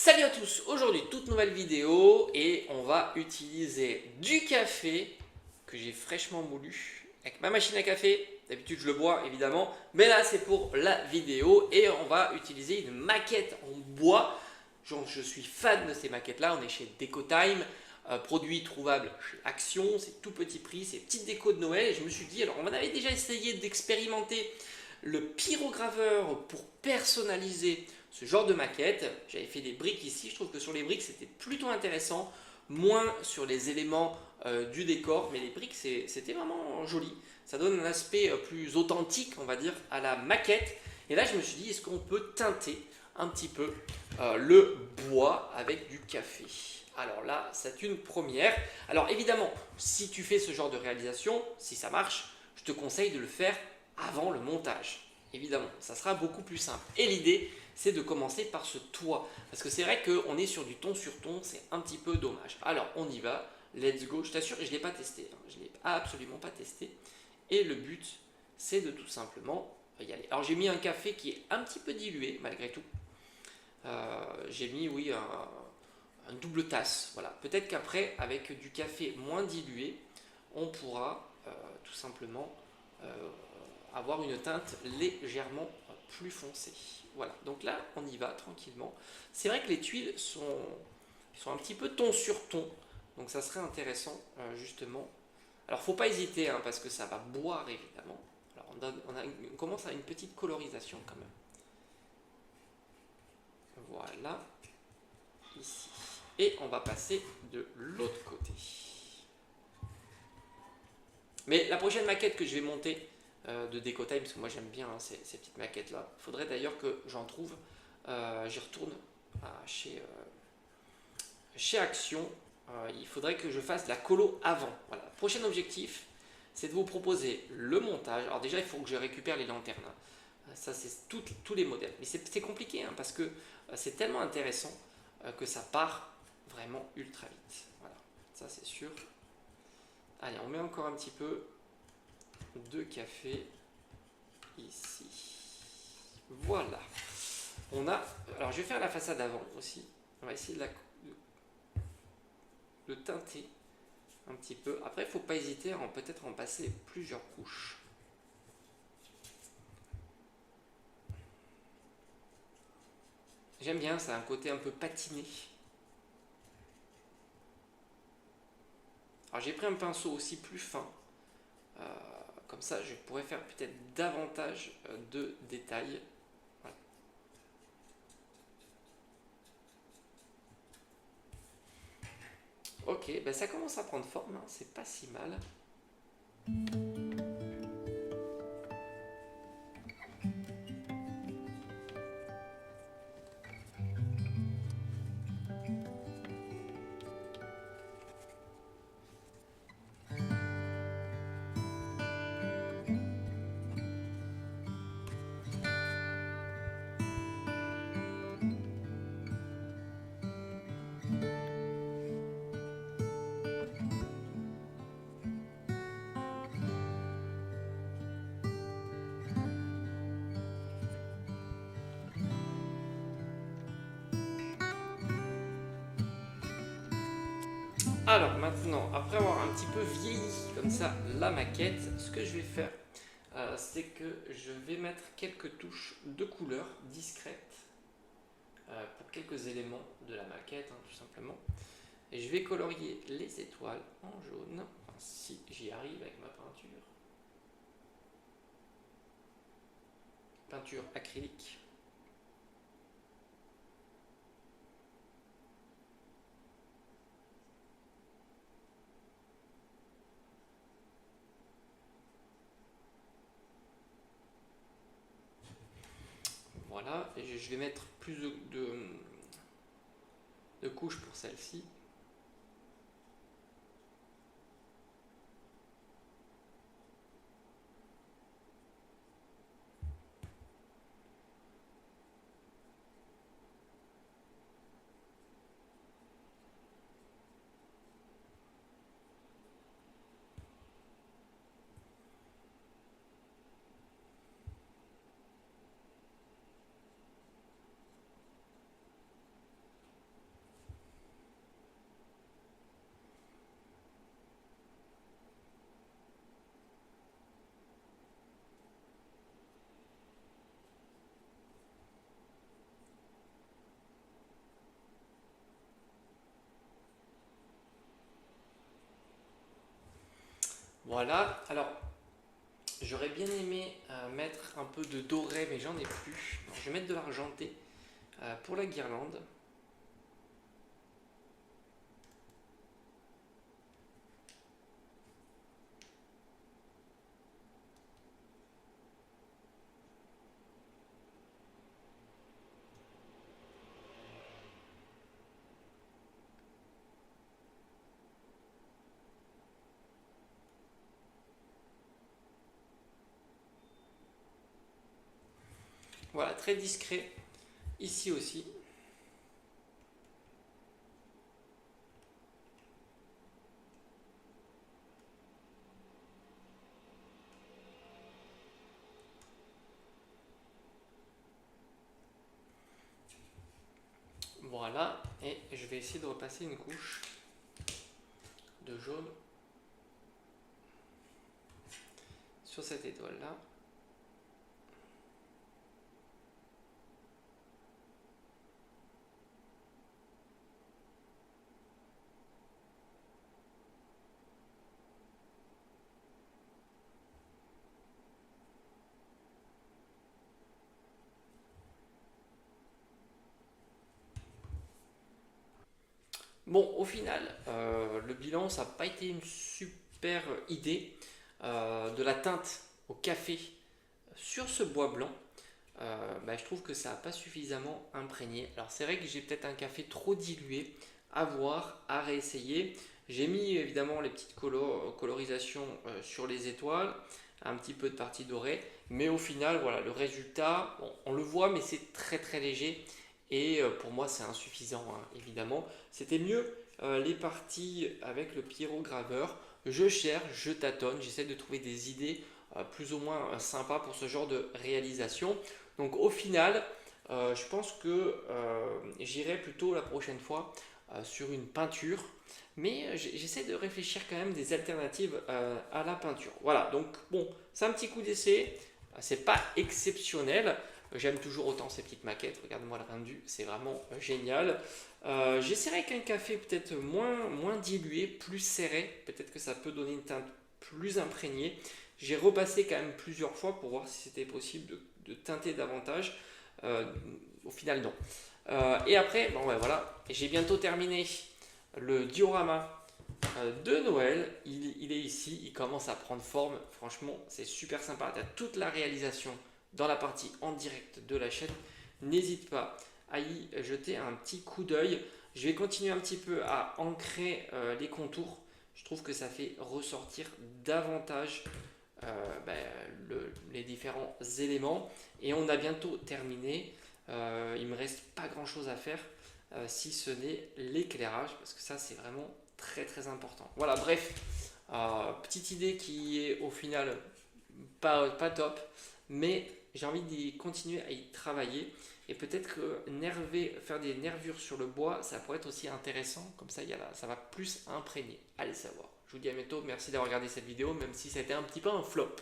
Salut à tous, aujourd'hui toute nouvelle vidéo et on va utiliser du café que j'ai fraîchement moulu avec ma machine à café. D'habitude je le bois évidemment, mais là c'est pour la vidéo et on va utiliser une maquette en bois. Je suis fan de ces maquettes là, on est chez Decotime, produit trouvable chez Action, c'est tout petit prix, c'est petite déco de Noël et je me suis dit, alors on avait déjà essayé d'expérimenter le pyrograveur pour personnaliser ce genre de maquette. J'avais fait des briques ici, je trouve que sur les briques c'était plutôt intéressant, moins sur les éléments du décor, mais les briques c'était vraiment joli. Ça donne un aspect plus authentique, on va dire, à la maquette. Et là je me suis dit, est-ce qu'on peut teinter un petit peu le bois avec du café? Alors là, c'est une première. Alors évidemment, si tu fais ce genre de réalisation, si ça marche, je te conseille de le faire avant le montage. Évidemment, ça sera beaucoup plus simple. Et l'idée, c'est de commencer par ce toit. Parce que c'est vrai qu'on est sur du ton sur ton, c'est un petit peu dommage. Alors, on y va, let's go. Je t'assure, je ne l'ai pas testé. Je ne l'ai absolument pas testé. Et le but, c'est de tout simplement y aller. Alors, j'ai mis un café qui est un petit peu dilué, malgré tout. J'ai mis, oui, un double tasse. Voilà. Peut-être qu'après, avec du café moins dilué, on pourra tout simplement avoir une teinte légèrement plus foncée. Voilà, donc là on y va tranquillement. C'est vrai que les tuiles sont un petit peu ton sur ton, donc ça serait intéressant justement. Alors faut pas hésiter hein, parce que ça va boire évidemment. Alors on commence à une petite colorisation quand même. Voilà, ici. Et on va passer de l'autre côté. Mais la prochaine maquette que je vais monter de Decotime, parce que moi j'aime bien hein, ces petites maquettes là, il faudrait d'ailleurs que j'en trouve, j'y retourne chez Action, il faudrait que je fasse de la colo avant. Voilà. Prochain objectif, c'est de vous proposer le montage. Alors déjà il faut que je récupère les lanternes, hein. Ça c'est tous les modèles, mais c'est compliqué hein, parce que c'est tellement intéressant que ça part vraiment ultra vite. Voilà, ça c'est sûr. Allez, on met encore un petit peu de café ici. Voilà. On a. Alors, je vais faire la façade avant aussi. On va essayer de teinter un petit peu. Après, il ne faut pas hésiter à peut-être en passer plusieurs couches. J'aime bien, ça a un côté un peu patiné. Alors, j'ai pris un pinceau aussi plus fin. Comme ça, je pourrais faire peut-être davantage de détails. Voilà. Ok, ben ça commence à prendre forme, hein, c'est pas si mal. Alors maintenant, après avoir un petit peu vieilli comme ça la maquette, ce que je vais faire, c'est que je vais mettre quelques touches de couleur discrètes pour quelques éléments de la maquette, hein, tout simplement. Et je vais colorier les étoiles en jaune, enfin, si j'y arrive avec ma peinture. Peinture acrylique. Voilà, et je vais mettre plus de couches pour celle-ci. Voilà, alors j'aurais bien aimé mettre un peu de doré, mais j'en ai plus. Donc, je vais mettre de l'argenté pour la guirlande. Voilà, très discret. Ici aussi. Voilà, et je vais essayer de repasser une couche de jaune sur cette étoile là. Bon, au final, le bilan, ça n'a pas été une super idée de la teinte au café sur ce bois blanc. Je trouve que ça n'a pas suffisamment imprégné. Alors c'est vrai que j'ai peut-être un café trop dilué, à voir, à réessayer. J'ai mis évidemment les petites colorisations sur les étoiles, un petit peu de partie dorée, mais au final, voilà, le résultat, bon, on le voit, mais c'est très très léger. Et pour moi, c'est insuffisant, hein, évidemment. C'était mieux les parties avec le pyrograveur. Je cherche, je tâtonne, j'essaie de trouver des idées plus ou moins sympas pour ce genre de réalisation. Donc au final, je pense que j'irai plutôt la prochaine fois sur une peinture. Mais j'essaie de réfléchir quand même des alternatives à la peinture. Voilà, donc bon, c'est un petit coup d'essai. C'est pas exceptionnel. J'aime toujours autant ces petites maquettes. Regarde-moi le rendu, c'est vraiment génial. J'essaierai avec un café peut-être moins dilué, plus serré. Peut-être que ça peut donner une teinte plus imprégnée. J'ai repassé quand même plusieurs fois pour voir si c'était possible de teinter davantage. Au final, non. Et après, bon ouais, voilà, j'ai bientôt terminé le diorama de Noël. Il est ici, il commence à prendre forme. Franchement, c'est super sympa. Tu as toute la réalisation dans la partie en direct de la chaîne. N'hésite pas à y jeter un petit coup d'œil. Je vais continuer un petit peu à ancrer les contours. Je trouve que ça fait ressortir davantage les différents éléments. Et on a bientôt terminé. Il me reste pas grand chose à faire si ce n'est l'éclairage, parce que ça c'est vraiment très très important. Voilà, bref, petite idée qui est au final pas top, mais j'ai envie d'y continuer à y travailler. Et peut-être que faire des nervures sur le bois, ça pourrait être aussi intéressant. Comme ça, ça va plus imprégner. Allez savoir. Je vous dis à bientôt. Merci d'avoir regardé cette vidéo, même si c'était un petit peu un flop.